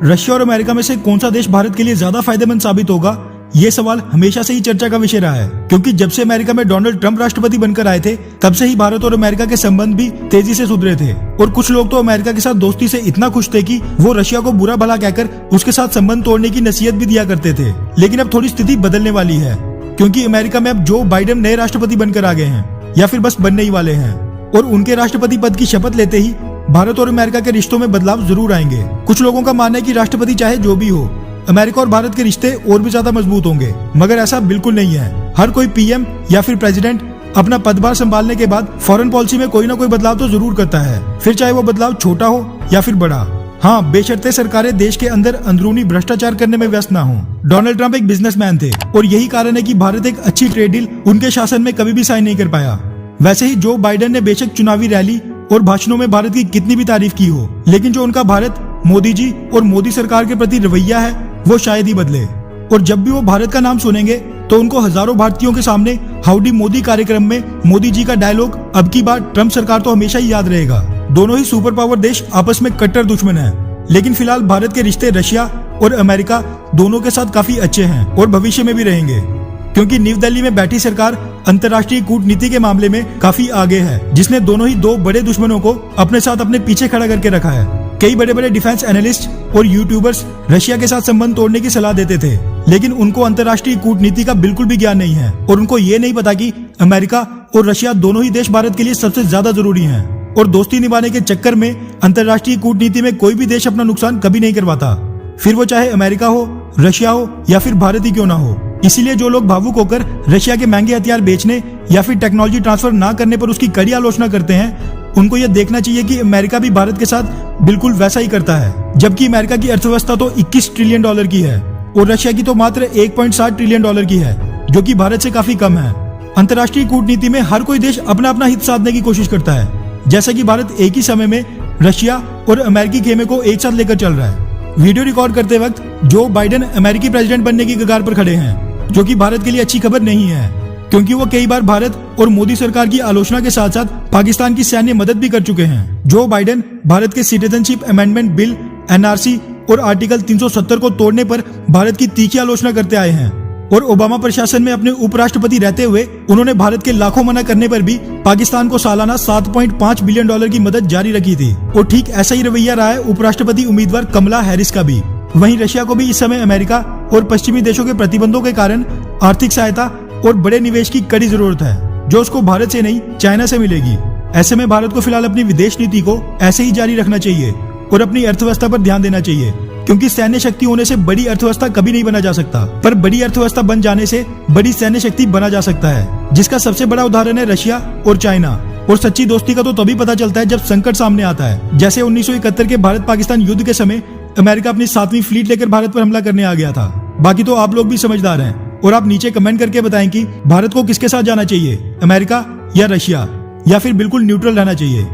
Russia और America में से कौन सा देश भारत के लिए ज्यादा फायदेमंद साबित होगा, ये सवाल हमेशा से ही चर्चा का विषय रहा है। क्योंकि जब से अमेरिका में डोनाल्ड ट्रंप राष्ट्रपति बनकर आए थे, तब से ही भारत और अमेरिका के संबंध भी तेजी से सुधरे थे। और कुछ लोग तो अमेरिका के साथ दोस्ती से इतना खुश थे कि वो रशिया को बुरा भला कहकर उसके साथ संबंध तोड़ने की नसीहत भी दिया करते थे। लेकिन अब थोड़ी स्थिति बदलने वाली है, क्योंकि अमेरिका में अब जो बाइडेन नए राष्ट्रपति बनकर आ गए हैं, या फिर बस बनने ही वाले हैं। और उनके राष्ट्रपति पद की शपथ लेते ही भारत और अमेरिका के रिश्तों में बदलाव जरूर आएंगे। कुछ लोगों का मानना है कि राष्ट्रपति चाहे जो भी हो, अमेरिका और भारत के रिश्ते और भी ज्यादा मजबूत होंगे, मगर ऐसा बिल्कुल नहीं है। हर कोई पीएम या फिर प्रेसिडेंट अपना पदभार संभालने के बाद फॉरेन पॉलिसी में कोई ना कोई बदलाव तो जरूर करता है, फिर चाहे वो बदलाव छोटा हो या फिर बड़ा। हाँ, बेशर्ते सरकारें देश के अंदर अंदरूनी भ्रष्टाचार करने में व्यस्त ना हो। डोनाल्ड ट्रंप एक बिजनेसमैन थे और यही कारण है कि भारत एक अच्छी ट्रेड डील उनके शासन में कभी भी साइन नहीं कर पाया। वैसे ही जो बाइडेन ने बेशक चुनावी रैली और भाषणों में भारत की कितनी भी तारीफ की हो, लेकिन जो उनका भारत, मोदी जी और मोदी सरकार के प्रति रवैया है, वो शायद ही बदले। और जब भी वो भारत का नाम सुनेंगे तो उनको हजारों भारतीयों के सामने हाउडी मोदी कार्यक्रम में मोदी जी का डायलॉग अब की बार ट्रंप सरकार तो हमेशा ही याद रहेगा। दोनों ही सुपर पावर देश आपस में कट्टर दुश्मन हैं, लेकिन फिलहाल भारत के रिश्ते रशिया और अमेरिका दोनों के साथ काफी अच्छे हैं और भविष्य में भी रहेंगे, क्योंकि न्यू दिल्ली में बैठी सरकार अंतर्राष्ट्रीय कूटनीति के मामले में काफी आगे है, जिसने दोनों ही दो बड़े दुश्मनों को अपने साथ अपने पीछे खड़ा करके रखा है। कई बड़े बड़े डिफेंस एनालिस्ट और यूट्यूबर्स रशिया के साथ संबंध तोड़ने की सलाह देते थे, लेकिन उनको अंतर्राष्ट्रीय कूटनीति का बिल्कुल भी ज्ञान नहीं है और उनको ये नहीं पता कि अमेरिका और रशिया दोनों ही देश भारत के लिए सबसे ज्यादा जरूरी हैं। और दोस्ती निभाने के चक्कर में अंतर्राष्ट्रीय कूटनीति में कोई भी देश अपना नुकसान कभी नहीं करवाता, फिर वो चाहे अमेरिका हो, रशिया हो या फिर भारत ही क्यों ना हो। इसीलिए जो लोग भावुक होकर रशिया के महंगे हथियार बेचने या फिर टेक्नोलॉजी ट्रांसफर ना करने पर उसकी कड़ी आलोचना करते हैं, उनको यह देखना चाहिए कि अमेरिका भी भारत के साथ बिल्कुल वैसा ही करता है। जबकि अमेरिका की अर्थव्यवस्था तो 21 ट्रिलियन डॉलर की है और रशिया की तो मात्र 1.7 ट्रिलियन डॉलर की है, जो कि भारत से काफी कम है। अंतर्राष्ट्रीय कूटनीति में हर कोई देश अपना अपना हित साधने की कोशिश करता है, जैसा कि भारत एक ही समय में रशिया और अमेरिकी खेमे को एक साथ लेकर चल रहा है। वीडियो रिकॉर्ड करते वक्त जो बाइडेन अमेरिकी प्रेसिडेंट बनने की कगार पर खड़े हैं, जो कि भारत के लिए अच्छी खबर नहीं है, क्योंकि वो कई बार भारत और मोदी सरकार की आलोचना के साथ साथ पाकिस्तान की सैन्य मदद भी कर चुके हैं। जो बाइडेन भारत के सिटीजनशिप अमेंडमेंट बिल एनआरसी और आर्टिकल 370 को तोड़ने पर भारत की तीखी आलोचना करते आए हैं। और ओबामा प्रशासन में अपने उपराष्ट्रपति रहते हुए उन्होंने भारत के लाखों मना करने पर भी पाकिस्तान को सालाना 7.5 बिलियन डॉलर की मदद जारी रखी थी। और ठीक ऐसा ही रवैया रहा है उपराष्ट्रपति उम्मीदवार कमला हैरिस का भी। वहीं रशिया को भी इस समय अमेरिका और पश्चिमी देशों के प्रतिबंधों के कारण आर्थिक सहायता और बड़े निवेश की कड़ी जरूरत है, जो उसको भारत से नहीं चाइना से मिलेगी। ऐसे में भारत को फिलहाल अपनी विदेश नीति को ऐसे ही जारी रखना चाहिए और अपनी अर्थव्यवस्था पर ध्यान देना चाहिए, क्योंकि सैन्य शक्ति होने से बड़ी अर्थव्यवस्था कभी नहीं बना जा सकता, पर बड़ी अर्थव्यवस्था बन जाने से बड़ी सैन्य शक्ति बना जा सकता है, जिसका सबसे बड़ा उदाहरण है रशिया और चाइना। और सच्ची दोस्ती का तो तभी पता चलता है जब संकट सामने आता है, जैसे 1971 के भारत पाकिस्तान युद्ध के समय अमेरिका अपनी 7वीं फ्लीट लेकर भारत पर हमला करने आ गया था। बाकी तो आप लोग भी समझदार हैं और आप नीचे कमेंट करके बताएं कि भारत को किसके साथ जाना चाहिए, अमेरिका या रशिया, या फिर बिल्कुल न्यूट्रल रहना चाहिए।